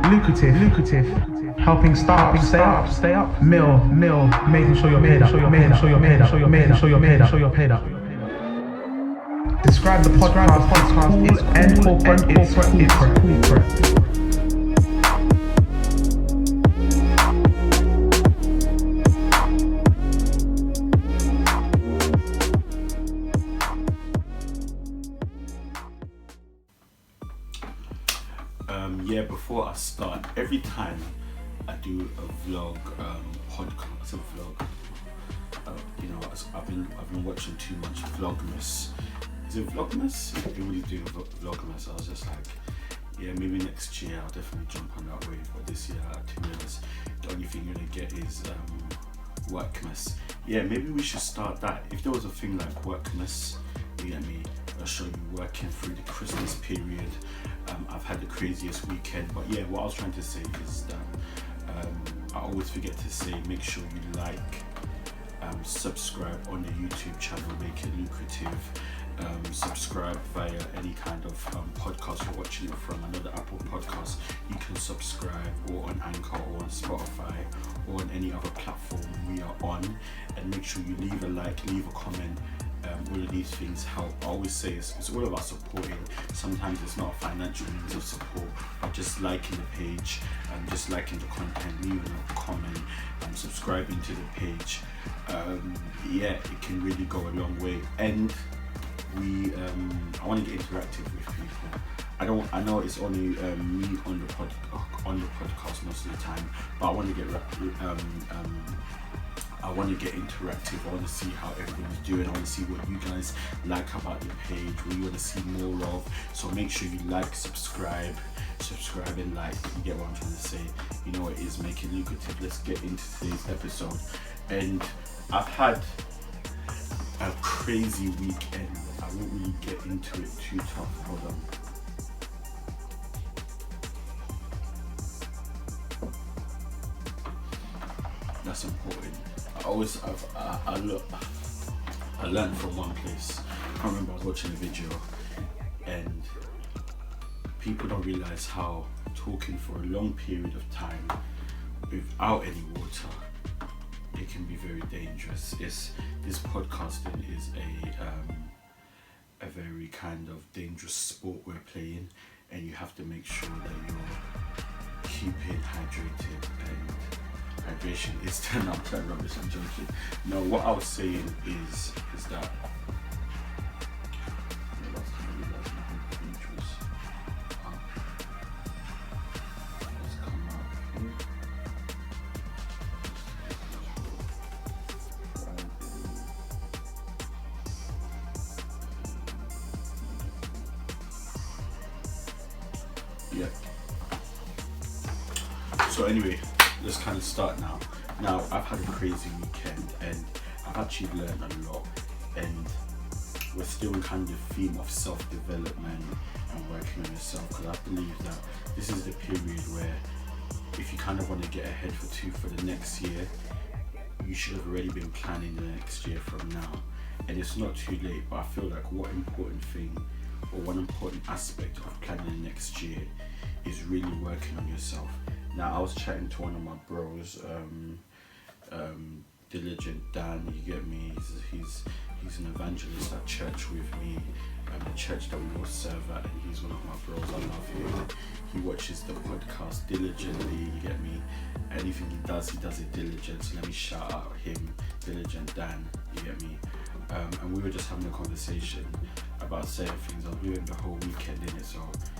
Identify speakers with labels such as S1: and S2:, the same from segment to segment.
S1: Lucratif, helping startups stay up, mill, making sure you're paid up, paid up. Describe the podcast is and corporate.
S2: Before I start, every time I do a vlog, podcast, I've been watching too much Vlogmas. Is it Vlogmas? They really do Vlogmas. I was just like, maybe next year I'll definitely jump on that wave. But this year, to be honest, the only thing you're gonna get is Workmas. Maybe we should start that. If there was a thing like Workmas, you get me? I'll show you working through the Christmas period. I've had the craziest weekend, but what I was trying to say is that I always forget to say, make sure you like, subscribe on the YouTube channel, make it lucrative. Subscribe via any kind of podcast you're watching it from. Another Apple podcast, you can subscribe, or on Anchor, or on Spotify, or on any other platform we are on. And make sure you leave a like, leave a comment. All of these things help. I always say it's all about supporting. Sometimes it's not a financial means of support, but just liking the page, just liking the content, leaving a comment, subscribing to the page. It can really go a long way. And I want to get interactive with people. I know it's only me on the podcast most of the time, but I want to get interactive. I want to see how everyone's doing. I want to see what you guys like about the page, what you want to see more of. So make sure you like, subscribe and like. You get what I'm trying to say. You know it is, make it lucrative. Let's get into today's episode. And I've had a crazy weekend. I won't really get into it too tough. Hold on. That's important. I learned from one place. I remember I was watching a video, and people don't realize how talking for a long period of time without any water, it can be very dangerous. This podcasting is a very kind of dangerous sport we're playing, and you have to make sure that you're keeping hydrated. And hydration is turn out that rubbish. I'm joking. No, what I was saying is that So anyway, let's kind of start now. Now, I've had a crazy weekend and I've actually learned a lot, and we're still in kind of the theme of self-development and working on yourself, because I believe that this is the period where if you kind of want to get ahead for the next year, you should have already been planning the next year from now. And it's not too late, but I feel like one important aspect of planning the next year is really working on yourself. Now, I was chatting to one of my bros, Diligent Dan, you get me, he's an evangelist at church with me, the church that we all serve at, and he's one of my bros. I love him. He watches the podcast diligently, you get me. Anything he does it diligent, so let me shout out him, Diligent Dan, you get me. And we were just having a conversation about certain things. I was doing the whole weekend in it, so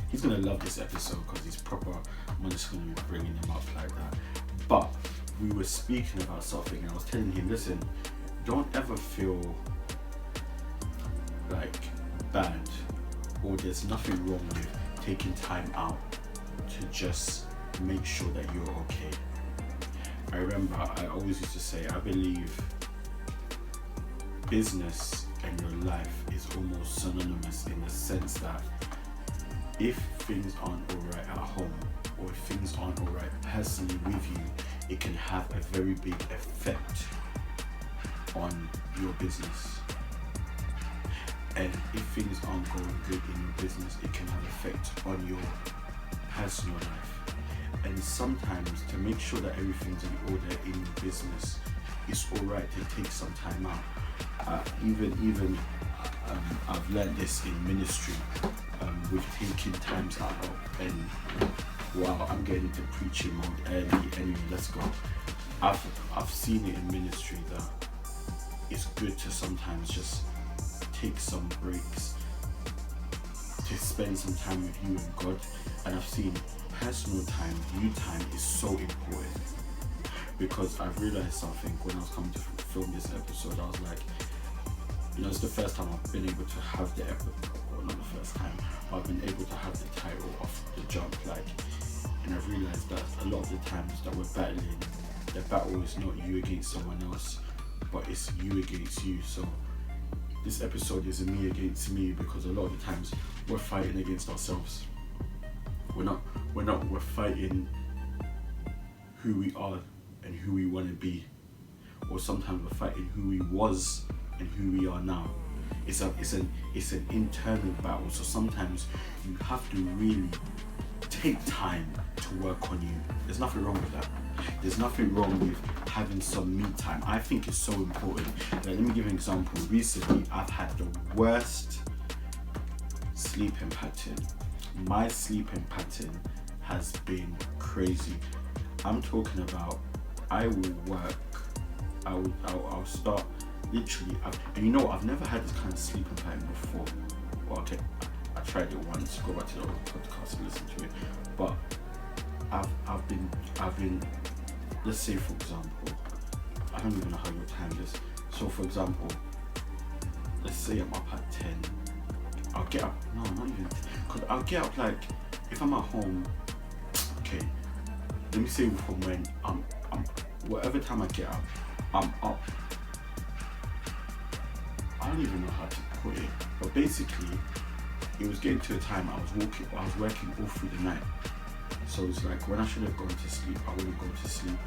S2: he's gonna love this episode because he's proper. I'm just gonna be bringing him up like that. But we were speaking about something, and I was telling him, listen, don't ever feel like bad, or there's nothing wrong with taking time out to just make sure that you're okay. I remember I always used to say, I believe business and your life is almost synonymous, in the sense that if things aren't alright at home, or if things aren't alright personally with you, it can have a very big effect on your business. And if things aren't going good in your business, it can have effect on your personal life. And sometimes to make sure that everything's in order in your business, it's alright to take some time out. Even I've learned this in ministry, with taking times out. And wow, I'm getting into preaching mode early. Anyway, let's go. I've seen it in ministry that it's good to sometimes just take some breaks, to spend some time with you and God. And I've seen personal time, you time is so important, because I've realized something when I was coming to film this episode. I was like, it's the first time I've been able to have the episode, well, not the first time, but I've been able to have the title off the jump, and I've realized that a lot of the times that we're battling, the battle is not you against someone else, but it's you against you. So this episode is a me against me, because a lot of the times we're fighting against ourselves. We're fighting who we are and who we want to be, or sometimes we're fighting who we was and who we are now. It's an internal battle. So sometimes you have to really take time to work on you. There's nothing wrong with that. There's nothing wrong with having some me time. I think it's so important. Let me give an example. Recently, I've had the worst sleeping pattern. My sleeping pattern has been crazy. I'm talking about, I will work, I'll start literally, and I've never had this kind of sleeping pattern before. Well, okay, I tried it once, go back to the other podcast and listen to it, but I've been, let's say for example, I don't even know how you time this. So for example, let's say I'm up at 10, I'll get up, no, not even 10, because I'll get up if I'm at home, okay, let me say from when I'm whatever time I get up, I'm up. I don't even know how to put it, but basically, it was getting to a time I was working all through the night. So it's like when I should have gone to sleep, I wouldn't go to sleep,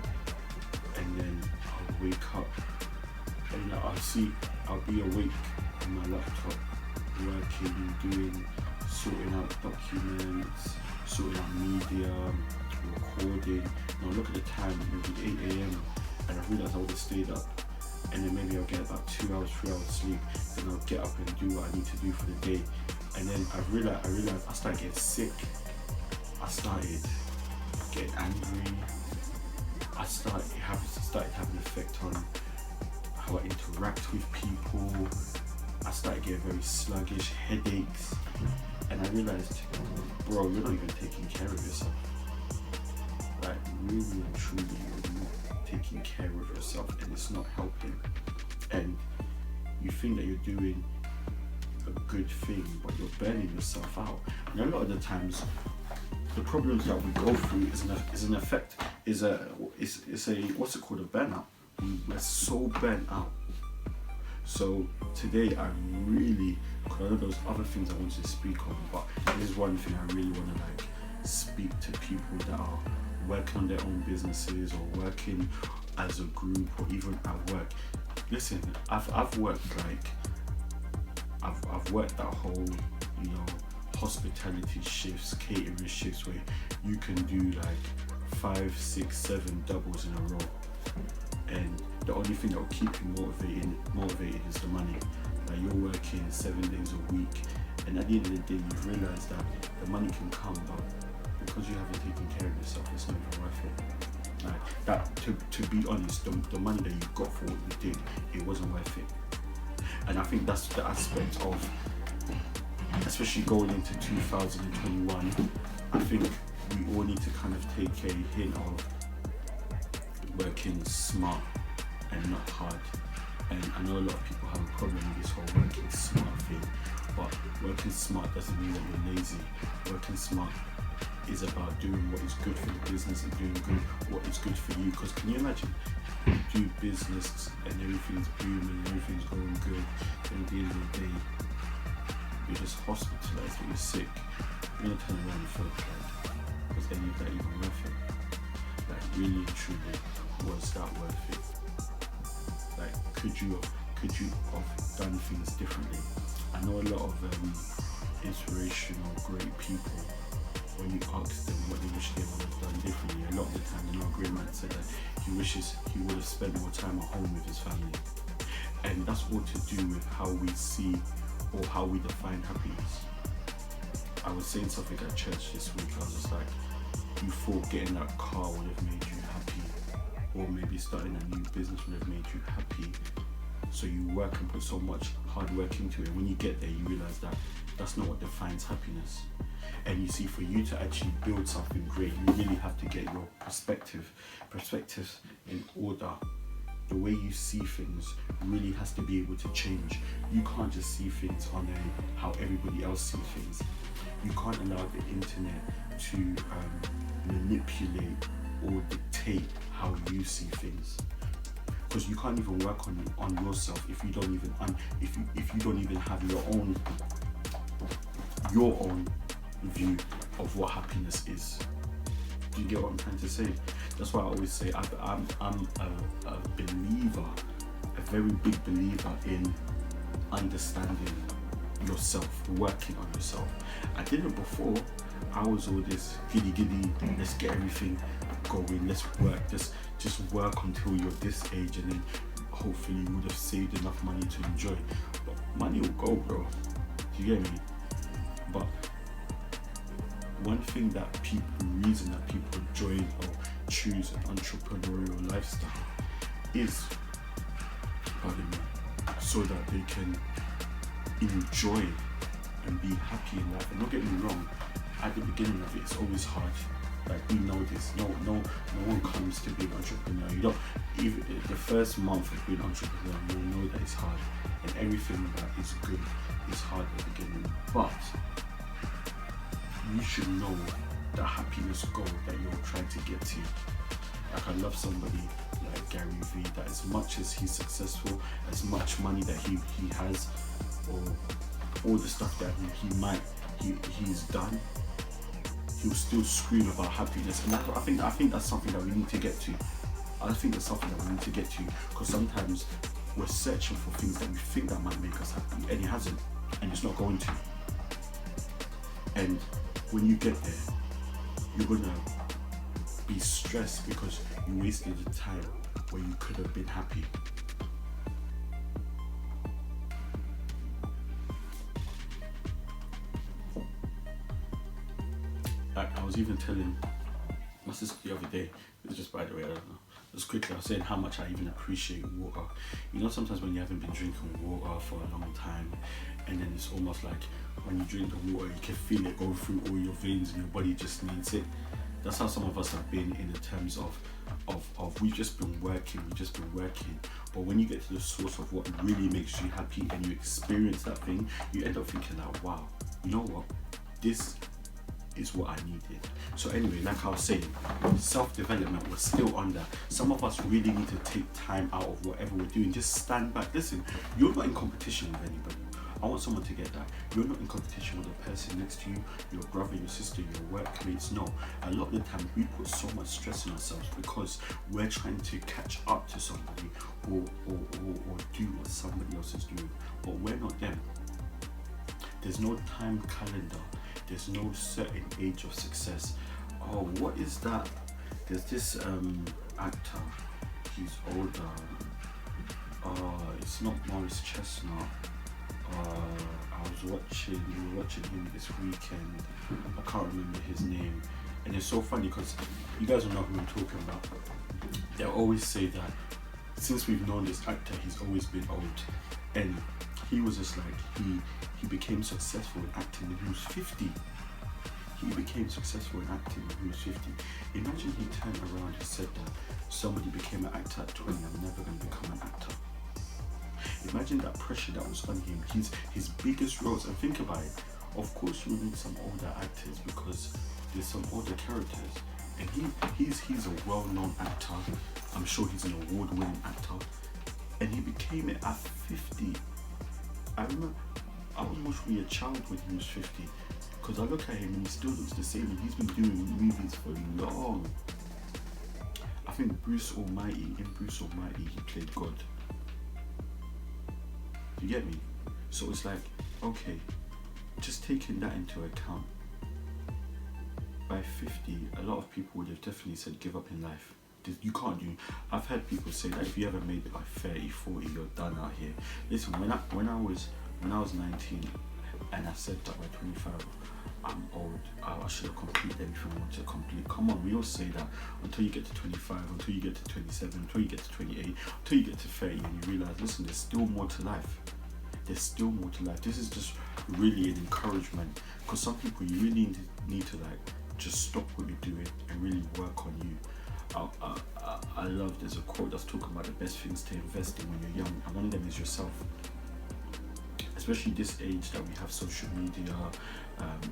S2: and then I'll wake up, and I'll be awake on my laptop, working, sorting out documents, sorting out media, recording. Now look at the time, maybe 8 a.m. and I realized I would have stayed up, and then maybe I'll get about 2 hours, 3 hours sleep, then I'll get up and do what I need to do for the day. And then I realized I started getting sick. I started getting angry. I started having an effect on how I interact with people. I started getting very sluggish, headaches, and I realized, bro, you're not even taking care of yourself. Really and truly, you're not taking care of yourself, and it's not helping. And you think that you're doing a good thing, but you're burning yourself out. And a lot of the times, the problems that we go through is a what's it called, a burnout. We're so burnt out. So today I know there's other things I wanted to speak on, but this is one thing I really want to speak to people that are working on their own businesses or working as a group or even at work. Listen, I've worked I've worked that whole hospitality shifts, catering shifts, where you can do 5, 6, 7 doubles in a row, and the only thing that will keep you motivated is the money. You're working 7 days a week, and at the end of the day you've realized that the money can come, but because you haven't taken care of yourself, it's not even worth it. To be honest, the money that you got for what you did, it wasn't worth it. And I think that's the aspect of, especially going into 2021, I think we all need to kind of take a hint of working smart and not hard. And I know a lot of people have a problem with this whole working smart thing, but working smart doesn't mean that you're lazy. Working smart is about doing what is good for the business and doing what is good for you. Because can you imagine, you do business and everything's booming, everything's going good, and at the end of the day, you're just hospitalized or you're sick. You're gonna turn around and feel was any of that even worth it? Really and truly, was that worth it? Could you have done things differently? I know a lot of inspirational, great people or you ask them what they wish they would have done differently, a lot of the time, you know, a great man said that he wishes he would have spent more time at home with his family. And that's all to do with how we see or how we define happiness. I was saying something at church this week. I was just like, you thought getting that car would have made you happy, or maybe starting a new business would have made you happy. So you work and put so much hard work into it. When you get there, you realize that that's not what defines happiness. And you see, for you to actually build something great, you really have to get your perspectives in order. The way you see things really has to be able to change. You can't just see things on how everybody else sees things. You can't allow the internet to manipulate or dictate how you see things, because you can't even work on yourself if you don't even if you don't even have your own view of what happiness is. Do you get what I'm trying to say? That's why I always say I'm a believer, a very big believer in understanding yourself, working on yourself. I did it before. I was all this giddy, let's get everything going, let's work, just work until you're this age, and then hopefully you would have saved enough money to enjoy. But money will go, bro. Do you get me? But one thing reason that people join or choose an entrepreneurial lifestyle is, pardon me, so that they can enjoy and be happy in life. And don't get me wrong, at the beginning of it, it's always hard. Like, we know this. No one comes to be an entrepreneur. You don't, even the first month of being an entrepreneur, you'll know that it's hard, and everything that is good is hard at the beginning. But you should know the happiness goal that you're trying to get to. Like, I love somebody like Gary Vee, that as much as he's successful, as much money that he has, or all the stuff that he's done, he'll still scream about happiness. And I think that's something that we need to get to. I think that's something that we need to get to, because sometimes we're searching for things that we think that might make us happy, and it hasn't, and it's not going to. And when you get there, you're gonna be stressed because you wasted the time where you could have been happy. Like, I was even telling my sister the other day, it was just, by the way, I don't know, just quickly, I was saying how much I even appreciate water. You know, sometimes when you haven't been drinking water for a long time, and then it's almost like when you drink the water, you can feel it go through all your veins and your body just needs it. That's how some of us have been, in the terms of we've just been working. But when you get to the source of what really makes you happy and you experience that thing, you end up thinking like, wow, you know what? This is what I needed. So anyway, like I was saying, self-development, we're still on that. Some of us really need to take time out of whatever we're doing. Just stand back. Listen, you're not in competition with anybody. I want someone to get that. You're not in competition with the person next to you, your brother, your sister, your workmates. No. A lot of the time we put so much stress on ourselves because we're trying to catch up to somebody or do what somebody else is doing. But we're not them. There's no time calendar. There's no certain age of success. Oh, what is that? There's this actor. He's older. It's not Morris Chestnut. We were watching him this weekend. I can't remember his name. And it's so funny because you guys will know who I'm talking about. They'll always say that since we've known this actor, he's always been old. And he was just like, he became successful in acting when he was 50. He became successful in acting when he was 50. Imagine he turned around and said that somebody became an actor at 20, I'm never going to become an actor. Imagine that pressure that was on him. His biggest roles, and think about it, of course you need some older actors because there's some older characters, and he's a well-known actor. I'm sure he's an award-winning actor, and he became it at 50. I remember I was mostly a child when he was 50, because I look at him and he still looks the same, and he's been doing movies for long. I think in Bruce Almighty, he played God. You get me? So it's like, okay, just taking that into account, by 50, a lot of people would have definitely said give up in life. You can't do. I've heard people say that if you ever made it by 30, 40, you're done out here. Listen, when I was 19, and I said that by 25, I'm old. I should have completed everything I wanted to complete. Come on, we all say that until you get to 25, until you get to 27, until you get to 28, until you get to 30, and you realize, listen, there's still more to life. There's still more to life. This is just really an encouragement, because some people, you really need to like just stop what you're doing and really work on you. I love, there's a quote that's talking about the best things to invest in when you're young, and one of them is yourself. Especially this age that we have social media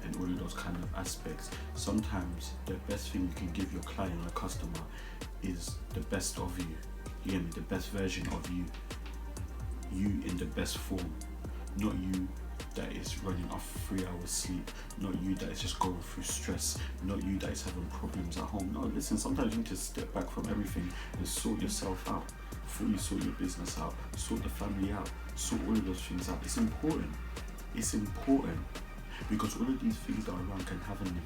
S2: and all of those kind of aspects, sometimes the best thing you can give your client or customer is the best of you. You get me? The best version of you. You in the best form, not you that is running off 3 hours sleep, not you that is just going through stress, not you that is having problems at home. No, listen, sometimes you need to step back from everything and sort yourself out. Fully sort your business out, sort the family out, sort all of those things out. It's important. It's important, because all of these things that are around can have an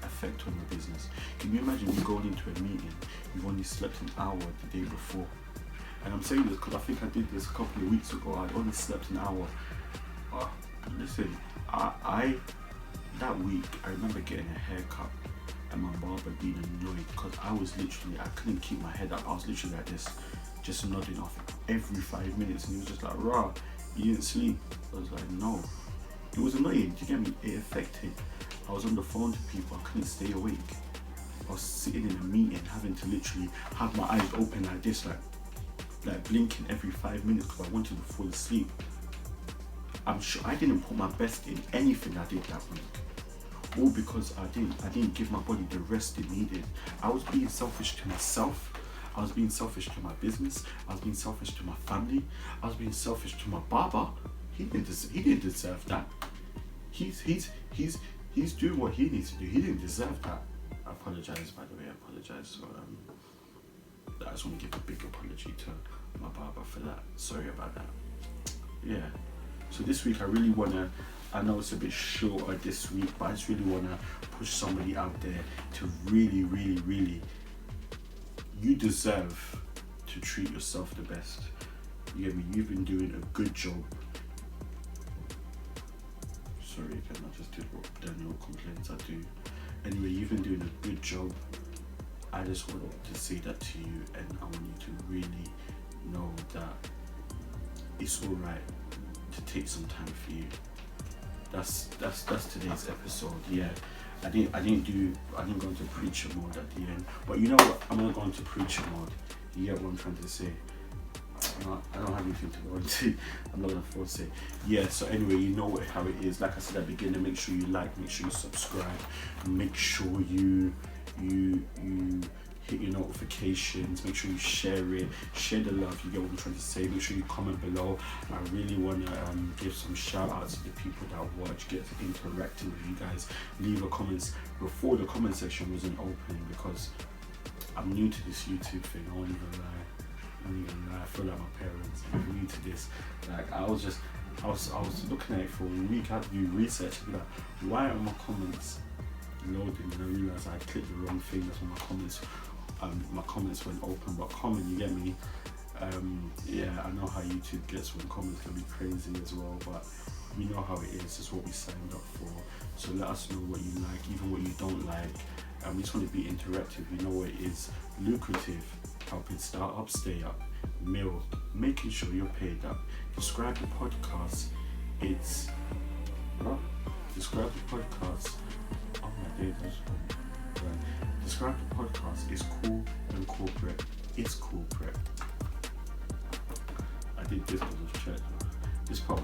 S2: effect on your business. Can you imagine you going into a meeting, you've only slept an hour the day before? And I'm saying this because I think I did this a couple of weeks ago. I only slept an hour. Listen, I that week I remember getting a haircut and my barber being annoyed because I couldn't keep my head up. I was literally like this, just nodding off every 5 minutes, and he was just like, "Rah, you didn't sleep." I was like, "No." It was annoying. Do you get me? It affected. I was on the phone to people. I couldn't stay awake. I was sitting in a meeting, having to literally have my eyes open like this, like blinking every 5 minutes because I wanted to fall asleep. I'm sure I didn't put my best in anything I did that week, all because I didn't give my body the rest it needed. I was being selfish to myself. I was being selfish to my business. I was being selfish to my family. I was being selfish to my barber. He didn't deserve that. He's doing what he needs to do. He didn't deserve that. I apologize, by the way. I apologize. So I just want to give a big apology to my barber for that. Sorry about that. Yeah. So this week I really wanna, I know it's a bit shorter this week, but I just really wanna push somebody out there to really, really, really, you deserve to treat yourself the best. You get me? You've been doing a good job. Sorry again, I just did what Daniel complains I do. Anyway, you've been doing a good job. I just wanted to say that to you, and I want you to really know that it's alright to take some time for you. That's today's episode. Yeah, I didn't go into preacher mode at the end, but you know what? I'm gonna go into preacher mode. You get what I'm trying to say? I don't have anything to go into. I'm not gonna force it. Yeah. So anyway, you know how it is. Like I said at the beginning, make sure you like, make sure you subscribe, make sure you hit your notifications, make sure you share it, share the love. You get what I'm trying to say. Make sure you comment below. I really want to give some shout outs to the people that watch, get interacting with you guys. Leave a comments. Before, the comment section wasn't open because I'm new to this YouTube thing. I won't even lie. I feel like my parents. I'm new to this. Like I was looking at it for a week. I had to do research to be like, why are my comments loading? And I realized I clicked the wrong thing. That's when my comments went open. But comment, you get me? Yeah, I know how YouTube gets when comments can be crazy as well, but we know how it is. It's what we signed up for. So let us know what you like, even what you don't like. We just want to be interactive. You know what it is. Lucrative, helping startups stay up. Mill, making sure you're paid up. Describe the podcast. Describe the podcast. Oh my days, Describe the podcast. It's cool and corporate. It's corporate. I did this because of church. This part